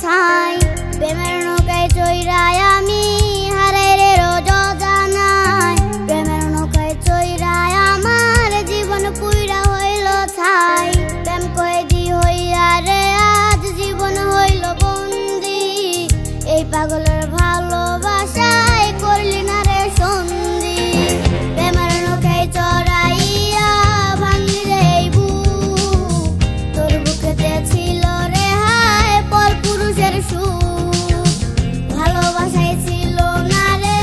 ছাই। প্রেমের নৌকায় চইরায় আমি হারাই রে রোজ জানাই। প্রেমের নৌকায় চইরায় আমার জীবন পুইরা হইল ছাই। প্রেম কয়েদি হইয়া রে আজ জীবন হইল বন্দি। এই পাগলের ভালোবাসায় করলি না রে সন্ধি। প্রেমের নৌকায় চড়াইয়া ভাঙলি রে এই বুক। তোর বুকেতে ছিল রে হায় পর পুরুষের সুখ। ভালোবাসায় ছিল না রে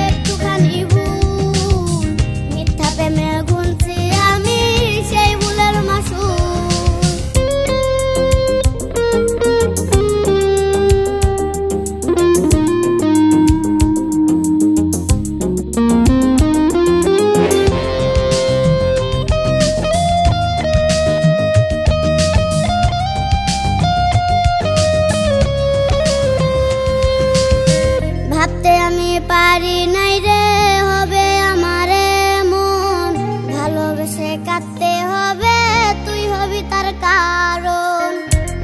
একটুখানি ভুল। মিথ্যা প্রেমে গুনছি আমি সেই ভুলের মাসুল। ভাবতে আমি পারি নাই রে হবে আমারে মন। ভালোবেসে কাঁদতে হবে তুই হবি তার কারণ।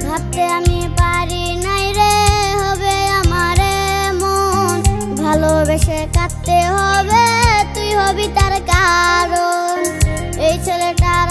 ভাবতে আমি পারি নাই রে হবে আমারে মন। ভালোবেসে কাঁদতে হবে তুই হবি তার কারণ। এই ছেলেটার